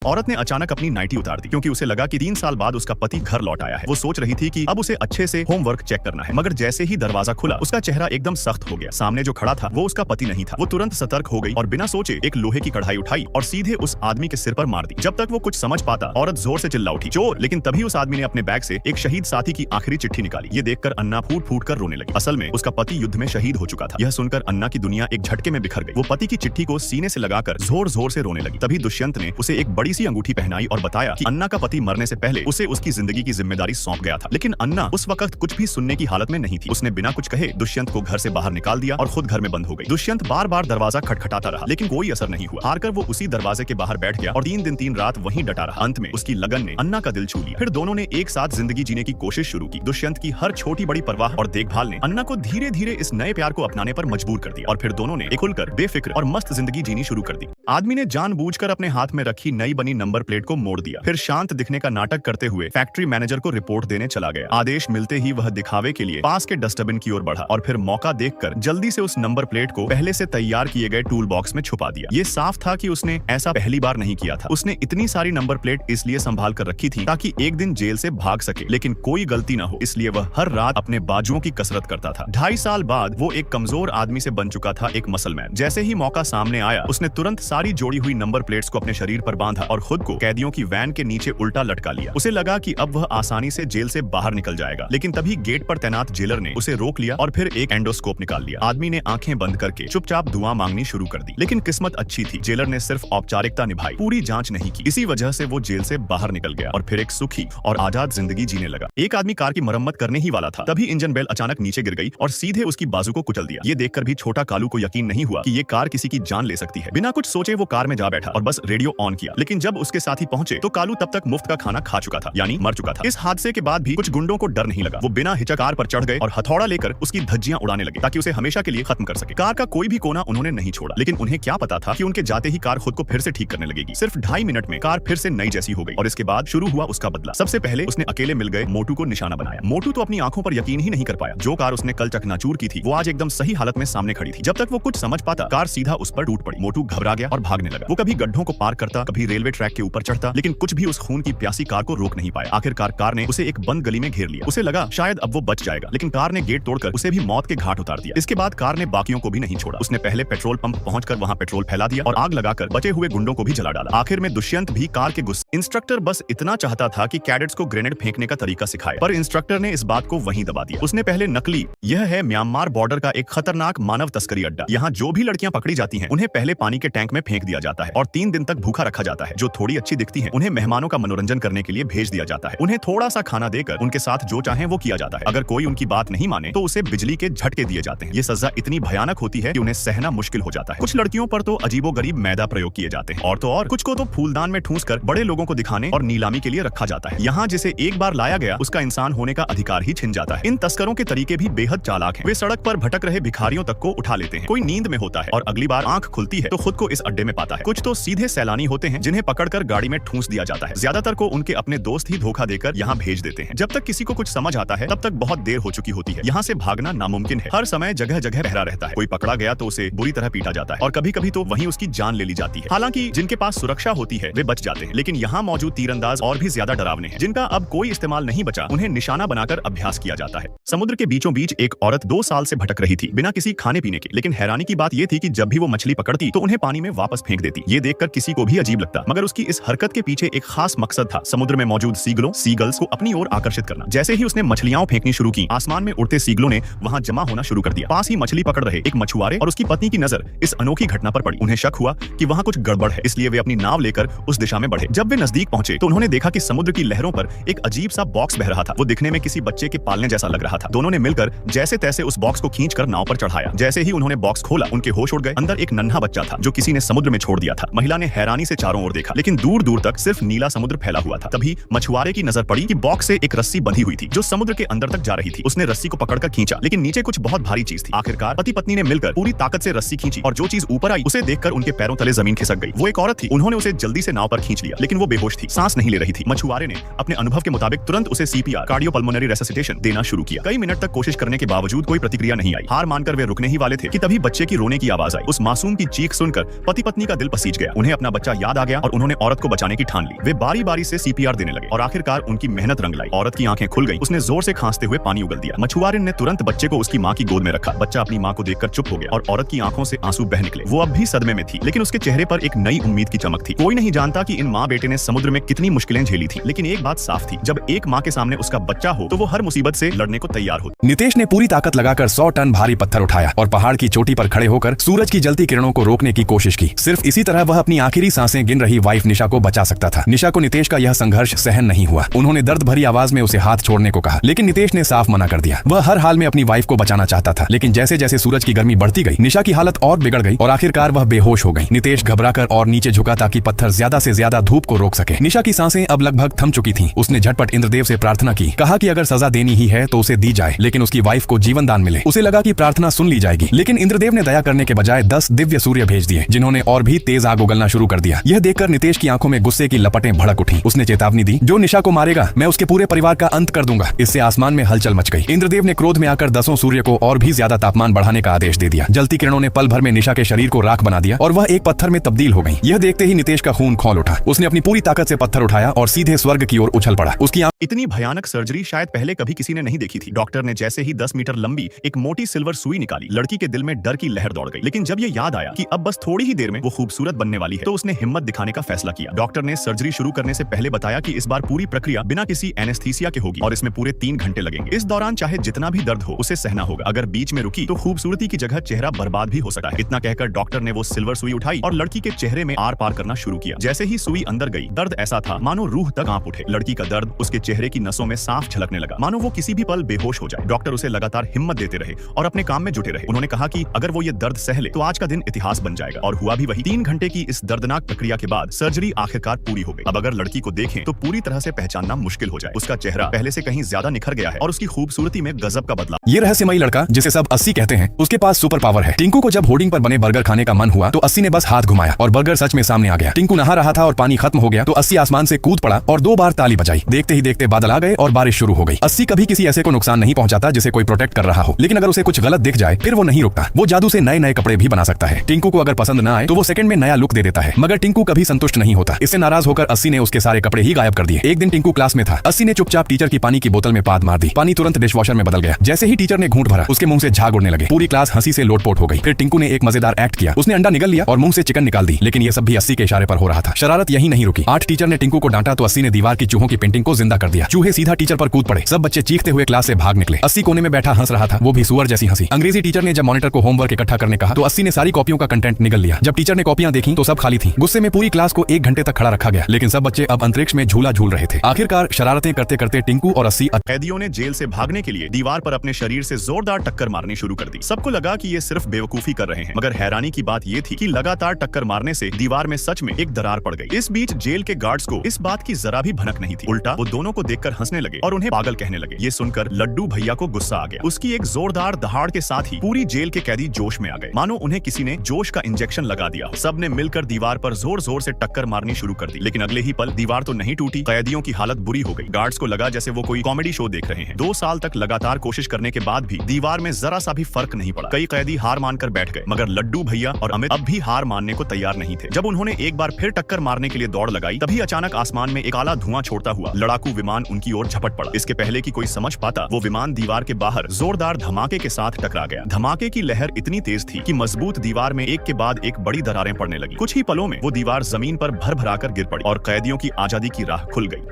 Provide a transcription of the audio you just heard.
औरत ने अचानक अपनी नाइटी उतार दी क्योंकि उसे लगा कि 3 साल बाद उसका पति घर लौट आया है। वो सोच रही थी कि अब उसे अच्छे से होमवर्क चेक करना है, मगर जैसे ही दरवाजा खुला उसका चेहरा एकदम सख्त हो गया। सामने जो खड़ा था वो उसका पति नहीं था। वो तुरंत सतर्क हो गई और बिना सोचे एक लोहे की कढ़ाई उठाई और सीधे उस आदमी के सिर पर मार दी। जब तक वो कुछ समझ पाता औरत जोर से चिल्ला उठी, चोर। लेकिन तभी उस आदमी ने अपने बैग से एक शहीद साथी की आखिरी चिट्ठी निकाली। ये देखकर अन्ना फूट फूट कर रोने लगी। असल में उसका पति युद्ध में शहीद हो चुका था। यह सुनकर अन्ना की दुनिया एक झटके में बिखर गई। वो पति की चिट्ठी को सीने से लगाकर जोर जोर से रोने लगी। तभी दुष्यंत ने उसे एक बड़ी सी अंगूठी पहनाई और बताया कि अन्ना का पति मरने से पहले उसे उसकी जिंदगी की जिम्मेदारी सौंप गया था। लेकिन अन्ना उस वक्त कुछ भी सुनने की हालत में नहीं थी। उसने बिना कुछ कहे दुष्यंत को घर से बाहर निकाल दिया और खुद घर में बंद हो गई। दुष्यंत बार बार दरवाजा खटखटाता रहा लेकिन कोई असर नहीं हुआ। हारकर वो उसी दरवाजे के बाहर बैठ गया और 3 दिन 3 रात वहीं डटा रहा। अंत में उसकी लगन ने अन्ना का दिल छू लिया। फिर दोनों ने एक साथ जिंदगी जीने की कोशिश शुरू की। दुष्यंत की हर छोटी बड़ी परवाह और देखभाल ने अन्ना को धीरे धीरे इस नए प्यार को अपनाने पर मजबूर कर दिया और फिर दोनों ने खुलकर बेफिक्र और मस्त जिंदगी जीनी शुरू कर दी। आदमी ने जानबूझकर अपने हाथ में रखी नई बनी नंबर प्लेट को मोड़ दिया। फिर शांत दिखने का नाटक करते हुए फैक्ट्री मैनेजर को रिपोर्ट देने चला गया। आदेश मिलते ही वह दिखावे के लिए पास के डस्टबिन की ओर बढ़ा और फिर मौका देखकर जल्दी से उस नंबर प्लेट को पहले से तैयार किए गए टूल बॉक्स में छुपा दिया। ये साफ था कि उसने ऐसा पहली बार नहीं किया था। उसने इतनी सारी नंबर प्लेट इसलिए संभाल कर रखी थी ताकि एक दिन जेल से भाग सके, लेकिन कोई गलती न हो, इसलिए वह हर रात अपने बाजुओं की कसरत करता था। 2.5 साल बाद वो एक कमजोर आदमी से बन चुका था एक मसलमैन। जैसे ही मौका सामने आया उसने तुरंत सारी जोड़ी हुई नंबर प्लेट्स को अपने शरीर पर बांधा और खुद को कैदियों की वैन के नीचे उल्टा लटका लिया। उसे लगा कि अब वह आसानी से जेल से बाहर निकल जाएगा, लेकिन तभी गेट पर तैनात जेलर ने उसे रोक लिया और फिर एक एंडोस्कोप निकाल लिया। आदमी ने आंखें बंद करके चुपचाप दुआ मांगनी शुरू कर दी। लेकिन किस्मत अच्छी थी, जेलर ने सिर्फ औपचारिकता निभाई, पूरी जांच नहीं की। इसी वजह से वो जेल से बाहर निकल गया और फिर एक सुखी और आजाद जिंदगी जीने लगा। एक आदमी कार की मरम्मत करने ही वाला था, तभी इंजन बेल अचानक नीचे गिर गई और सीधे उसकी बाजू को कुचल दिया। ये देखकर भी छोटा कालू को यकीन नहीं हुआ कि ये कार किसी की जान ले सकती है। बिना कुछ सोचे वो कार में जा बैठा और बस रेडियो ऑन किया। लेकिन जब उसके साथी पहुंचे तो कालू तब तक मुफ्त का खाना खा चुका था, यानी मर चुका था। इस हादसे के बाद भी कुछ गुंडों को डर नहीं लगा। वो बिना हिचक कार पर चढ़ गए और हथौड़ा लेकर उसकी धज्जियां उड़ाने लगे ताकि उसे हमेशा के लिए खत्म कर सके। कार का कोई भी कोना उन्होंने नहीं छोड़ा, लेकिन उन्हें क्या पता था कि उनके जाते ही कार खुद को फिर से ठीक करने लगेगी। सिर्फ 2.5 मिनट में कार फिर से नई जैसी हो गई और इसके बाद शुरू हुआ उसका बदला। सबसे पहले उसने अकेले मिल गए मोटू को निशाना बनाया। मोटू तो अपनी आंखों पर यकीन ही नहीं कर पाया। जो कार उसने कल चकनाचूर की थी वो आज एकदम सही हालत में सामने खड़ी थी। जब तक वो कुछ समझ पाता कार सीधा उस पर टूट पड़ी। मोटू घबरा गया और भागने लगा। वो कभी गड्ढों को पार करता, कभी रेलवे ट्रैक के ऊपर चढ़ता, लेकिन कुछ भी उस खून की प्यासी कार को रोक नहीं पाया। आखिरकार कार ने उसे एक बंद गली में घेर लिया। उसे लगा शायद अब वो बच जाएगा, लेकिन कार ने गेट तोड़कर उसे भी मौत के घाट उतार दिया। इसके बाद कार ने बाकियों को भी नहीं छोड़ा। उसने पहले पेट्रोल पंप पहुंचकर वहां पेट्रोल फैला दिया और आग लगाकर बचे हुए गुंडों को भी जला डाला। आखिर में दुष्यंत भी कार के गुस्से। इंस्ट्रक्टर बस इतना चाहता था कि कैडेट्स को ग्रेनेड फेंकने का तरीका सिखाए, पर इंस्ट्रक्टर ने इस बात को वहीं दबा दिया। उसने पहले नकली, यह है म्यांमार बॉर्डर का एक खतरनाक मानव तस्करी अड्डा। यहाँ जो भी लड़कियां पकड़ी जाती हैं उन्हें पहले पानी के टैंक में फेंक दिया जाता है और 3 दिन तक भूखा रखा जाता है। जो थोड़ी अच्छी दिखती हैं उन्हें मेहमानों का मनोरंजन करने के लिए भेज दिया जाता है। उन्हें थोड़ा सा खाना देकर उनके साथ जो चाहे वो किया जाता है। अगर कोई उनकी बात नहीं माने तो उसे बिजली के झटके दिए जाते हैं। ये सजा इतनी भयानक होती है कि उन्हें सहना मुश्किल हो जाता है। कुछ लड़कियों पर तो अजीबोगरीब मैदा प्रयोग किए जाते हैं और तो और कुछ को तो फूलदान में ठूंस कर बड़े लोगों को दिखाने और नीलामी के लिए रखा जाता है। यहाँ जिसे एक बार लाया गया उसका इंसान होने का अधिकार ही छिन जाता है। इन तस्करों के तरीके भी बेहद चालाक हैं। वे सड़क पर भटक रहे भिखारियों तक को उठा लेते हैं। कोई नींद में होता है और अगली बार आंख खुलती है तो खुद को इस अड्डे में पाता है। कुछ तो सीधे सैलानी होते हैं जिन्हें पकड़कर गाड़ी में ठूंस दिया जाता है। ज्यादातर को उनके अपने दोस्त ही धोखा देकर यहाँ भेज देते हैं। जब तक किसी को कुछ समझ आता है तब तक बहुत देर हो चुकी होती है। यहाँ से भागना नामुमकिन है। हर समय जगह जगह पहरा रहता है। कोई पकड़ा गया तो उसे बुरी तरह पीटा जाता है और कभी कभी तो वहीं उसकी जान ले ली जाती है। हालांकि जिनके पास सुरक्षा होती है वे बच जाते हैं, लेकिन यहाँ मौजूद तीरंदाज और भी ज्यादा डरावने हैं, जिनका अब कोई इस्तेमाल नहीं बचा। उन्हें निशाना बनाकर अभ्यास किया जाता है। समुद्र के बीचों बीच एक औरत 2 साल से भटक रही थी बिना किसी खाने पीने के, लेकिन हैरानी की बात यह थी कि जब भी वो मछली पकड़ती तो उन्हें पानी में वापस फेंक देती। ये देखकर किसी को भी अजीब लगता, मगर उसकी इस हरकत के पीछे एक खास मकसद था। समुद्र में मौजूद सीगल्स को अपनी ओर आकर्षित करना। जैसे ही उसने मछलियां फेंकनी शुरू की, आसमान में उड़ते सीगलों ने वहां जमा होना शुरू कर दिया। पास ही मछली पकड़ रहे एक मछुआरे और उसकी पत्नी की नजर इस अनोखी घटना पर पड़ी। उन्हें शक हुआ कि वहां कुछ गड़बड़ है, इसलिए वे अपनी नाव लेकर उस दिशा में बढ़े। जब वे नजदीक पहुंचे तो उन्होंने देखा कि समुद्र की लहरों पर एक अजीब सा बॉक्स बह रहा था। वो दिखने में किसी बच्चे के पालने जैसा लग रहा था। दोनों ने मिलकर जैसे तैसे उस बॉक्स को खींचकर नाव पर चढ़ाया। जैसे ही उन्होंने बॉक्स खोला उनके होश उड़ गए। अंदर एक नन्हा बच्चा था जो किसी ने समुद्र में छोड़ दिया था। महिला ने हैरानी से चारों ओर देखा, लेकिन दूर दूर तक सिर्फ नीला समुद्र फैला हुआ था। तभी मछुआरे की नजर पड़ी कि बॉक्स से एक रस्सी बंधी हुई थी जो समुद्र के अंदर तक जा रही थी। उसने रस्सी को पकड़कर खींचा, लेकिन नीचे कुछ बहुत भारी चीज थी। आखिरकार पति पत्नी ने मिलकर पूरी ताकत से रस्सी खींची और जो चीज ऊपर आई उसे देखकर उनके पैरों तले जमीन खिसक गई। वो एक औरत थी। उन्होंने उसे जल्दी से नाव पर खींच लिया, लेकिन वो बेहोश थी, सांस नहीं ले रही थी। मछुआरे ने अपने अनुभव के मुताबिक तुरंत उसे सीपीआर कार्डियोपल्मोनरी रेससिटेशन देना शुरू किया। कई मिनट तक कोशिश करने के बावजूद कोई प्रतिक्रिया नहीं आई। हार मानकर वे रुकने ही वाले थे कि तभी बच्चे की रोने की आवाज आई। उस मासूम की चीख सुनकर पति पत्नी का दिल पसीज गया। उन्हें अपना बच्चा याद आ गया और उन्होंने औरत को बचाने की ठान ली। वे बारी बारी से सीपीआर देने लगे और आखिरकार उनकी मेहनत रंग लाई। औरत की आंखें खुल गई। उसने जोर से खांसते हुए पानी उगल दिया। मछुआरे ने तुरंत बच्चे को उसकी माँ की गोद में रखा। बच्चा अपनी माँ को देखकर चुप हो गया और औरत की आंखों से आंसू बह निकले। वो अब भी सदमे में थी, लेकिन उसके चेहरे पर एक नई उम्मीद की चमक थी। कोई नहीं जानता कि इन माँ बेटे ने समुद्र में कितनी मुश्किलें झेली थी, लेकिन एक बात साफ थी, जब एक माँ के सामने उसका बच्चा हो तो वो हर मुसीबत से लड़ने को तैयार हो। नितेश ने पूरी ताकत लगाकर 100 टन भारी पत्थर उठाया और पहाड़ की चोटी पर खड़े होकर सूरज की जलती किरणों को रोकने की कोशिश की। सिर्फ इसी तरह वह अपनी आखिरी सांसें गिन रही वाइफ निशा को बचा सकता था। निशा को नितेश का यह संघर्ष सहन नहीं हुआ। उन्होंने दर्द भरी आवाज में उसे हाथ छोड़ने को कहा, लेकिन नितेश ने साफ मना कर दिया। वह हर हाल में अपनी वाइफ को बचाना चाहता था, लेकिन जैसे जैसे सूरज की गर्मी बढ़ती गई, निशा की हालत और बिगड़ गई और आखिरकार वह बेहोश हो गई। नितेश घबराकर और नीचे झुका ताकि पत्थर ज्यादा से ज्यादा धूप को रोक सके। निशा की सांसें अब लगभग थम चुकी थीं। उसने झटपट इंद्रदेव से प्रार्थना की, कहा कि अगर सजा देनी ही है तो उसे दी जाए, लेकिन उसकी वाइफ को जीवन दान मिले। उसे लगा कि प्रार्थना सुन ली जाएगी, लेकिन इंद्रदेव ने दया करने के बजाय 10 दिव्य सूर्य भेज दिए, जिन्होंने और भी तेज आग उगलना शुरू कर दिया। यह देखकर नितेश की आंखों में गुस्से की लपटें भड़क उठी। उसने चेतावनी दी, जो निशा को मारेगा मैं उसके पूरे परिवार का अंत कर दूंगा। इससे आसमान में हलचल मच गई। इंद्रदेव ने क्रोध में आकर 10 सूर्य को और भी ज्यादा तापमान बढ़ाने का आदेश दे दिया। जलती किरणों ने पल भर में निशा के शरीर को राख बना दिया और वह एक पत्थर में तब्दील हो गई। यह देखते ही नितेश का खून खौल उठा। उसने अपनी पूरी ताकत से पत्थर उठाया और सीधे स्वर्ग की ओर उछल पड़ा। उसकी इतनी भयानक सर्जरी शायद पहले कभी किसी ने नहीं देखी थी। डॉक्टर ने जैसे ही 10 मीटर लंबी एक मोटी सिल्वर सुई निकाली, लड़की के दिल में डर की लहर दौड़ गई। लेकिन जब ये याद आया कि अब बस थोड़ी ही देर में वो खूबसूरत बनने वाली है, तो उसने हिम्मत दिखाने का फैसला किया। डॉक्टर ने सर्जरी शुरू करने से पहले बताया कि इस बार पूरी प्रक्रिया बिना किसी एनेस्थीसिया के होगी और इसमें पूरे 3 घंटे लगेंगे। इस दौरान चाहे जितना भी दर्द हो उसे सहना होगा। अगर बीच में रुकी तो खूबसूरती की जगह चेहरा बर्बाद भी हो सकता है। इतना कहकर डॉक्टर ने वो सिल्वर सुई उठाई और लड़की के चेहरे में आर पार करना शुरू किया। जैसे ही सुई अंदर गई, दर्द ऐसा था मानो रूह तक कांप उठे। लड़की का दर्द उसके चेहरे की नसों में साफ झलकने लगा, मानो वो किसी भी पल बेहोश हो जाए। डॉक्टर उसे लगातार हिम्मत देते रहे और अपने काम में जुटे रहे। उन्होंने कहा कि अगर वो ये दर्द सह ले तो आज का दिन इतिहास बन जाएगा। और हुआ भी वही। 3 घंटे की इस दर्दनाक प्रक्रिया के बाद सर्जरी आखिरकार पूरी हो गई। अब अगर लड़की को देखें तो पूरी तरह से पहचानना मुश्किल हो जाए। उसका चेहरा पहले से कहीं ज्यादा निखर गया है और उसकी खूबसूरती में गजब का बदलाव। ये रहस्यमयी लड़का जिसे सब अस्सी कहते हैं, उसके पास सुपर पावर है। टिंकू को जब होर्डिंग पर बने बर्गर खाने का मन हुआ तो अस्सी ने बस हाथ घुमाया और बर्गर सच में सामने आ गया। टिंकू नहा रहा था और पानी खत्म हो गया तो अस्सी आसमान से कूद पड़ा और 2 बार ताली बजाई। देखते ही देखते बादल आ गए और बारिश शुरू हो गई। अस्सी कभी किसी ऐसे को नुकसान नहीं पहुंचाता जिसे कोई प्रोटेक्ट कर रहा हो, लेकिन अगर उसे कुछ गलत दिख जाए फिर वो नहीं रुकता। वो जादू से नए नए कपड़े भी बना सकता है। टिंकू को अगर पसंद न आए तो वो सेकंड में नया लुक दे देता है, मगर टिंकू कभी संतुष्ट नहीं होता। इससे नाराज होकर अस्सी ने उसके सारे कपड़े ही गायब कर दिए। एक दिन टिंकू क्लास में था। अस्सी ने चुपचाप टीचर की पानी की बोतल में पाद मार दी। पानी तुरंत डिशवॉशर में बदल गया। जैसे ही टीचर ने घूंट भरा, उसके मुंह से झाग उड़ने लगे। पूरी क्लास हंसी से लोटपोट हो गई। फिर टिंकू ने एक मजेदार एक्ट किया। उसने अंडा निगल लिया और मुंह से चिकन निकाल दी, लेकिन ये सब भी अस्सी के इशारे पर हो रहा था। शरारत यही नहीं रुकी। 8 टीचर ने टिंकू को डांटा तो अस्सी ने दीवार की चूहों की पेंटिंग को जिंदा कर दिया। चूहे सीधा टीचर पर कूद पड़े। सब बच्चे चीखते हुए क्लास से भाग निकले। अस्सी कोने में बैठा हंस रहा था, वो भी सुअर जैसी हंसी। अंग्रेजी टीचर ने जब मॉनिटर को होमवर्क इकट्ठा करने कहा तो अस्सी ने सारी कॉपियों का कंटेंट निगल लिया। जब टीचर ने कॉपियां देखी तो सब खाली थी। गुस्से में पूरी क्लास को 1 घंटे तक खड़ा रखा गया, लेकिन सब बच्चे अब अंतरिक्ष में झूला झूल रहे थे। आखिरकार शरारतें करते करते टिंकू और अस्सी कैदियों ने जेल से भागने के लिए दीवार पर अपने शरीर से जोरदार टक्कर मारनी शुरू कर दी। सबको लगा कि ये सिर्फ बेवकूफी कर रहे हैं, मगर हैरानी की बात ये थी कि लगातार टक्कर मारने से दीवार में सच में एक दरार पड़ गई। इस बीच जेल के गार्ड्स को इस बात की जरा भी भनक नहीं थी। उल्टा वो दोनों को देखकर हंसने लगे और उन्हें पागल कहने लगे। ये सुनकर लड्डू भैया को गुस्सा आ गया। उसकी एक जोरदार दहाड़ के साथ ही पूरी जेल के कैदी जोश में आ गए, मानो उन्हें किसी ने जोश का इंजेक्शन लगा दिया। सब ने मिलकर दीवार पर जोर जोर से टक्कर मारनी शुरू कर दी, लेकिन अगले ही पल दीवार तो नहीं टूटी, कैदियों की हालत बुरी हो गई। गार्ड्स को लगा जैसे वो कोई कॉमेडी शो देख रहे हैं। 2 साल तक लगातार कोशिश करने के बाद भी दीवार में जरा सा भी फर्क नहीं पड़ा। कई कैदी हार मानकर बैठ गए, मगर लड्डू भैया और अमित अब भी हार मानने को तैयार नहीं थे। जब उन्होंने एक बार फिर टक्कर मारने के लिए दौड़ लगाई, तभी अचानक आसमान में एक काला धुआं छोड़ता हुआ लड़ाकू विमान उनकी ओर झपट पड़ा। इसके पहले कि कोई समझ पाता, वो विमान दीवार के बाहर जोरदार धमाके के साथ टकरा गया। धमाके की लहर इतनी तेज थी कि मजबूत दीवार में एक के बाद एक बड़ी दरारें पड़ने लगी। कुछ ही पलों में वो दीवार जमीन पर भर भराकर गिर पड़ी और कैदियों की आजादी की राह खुल गई।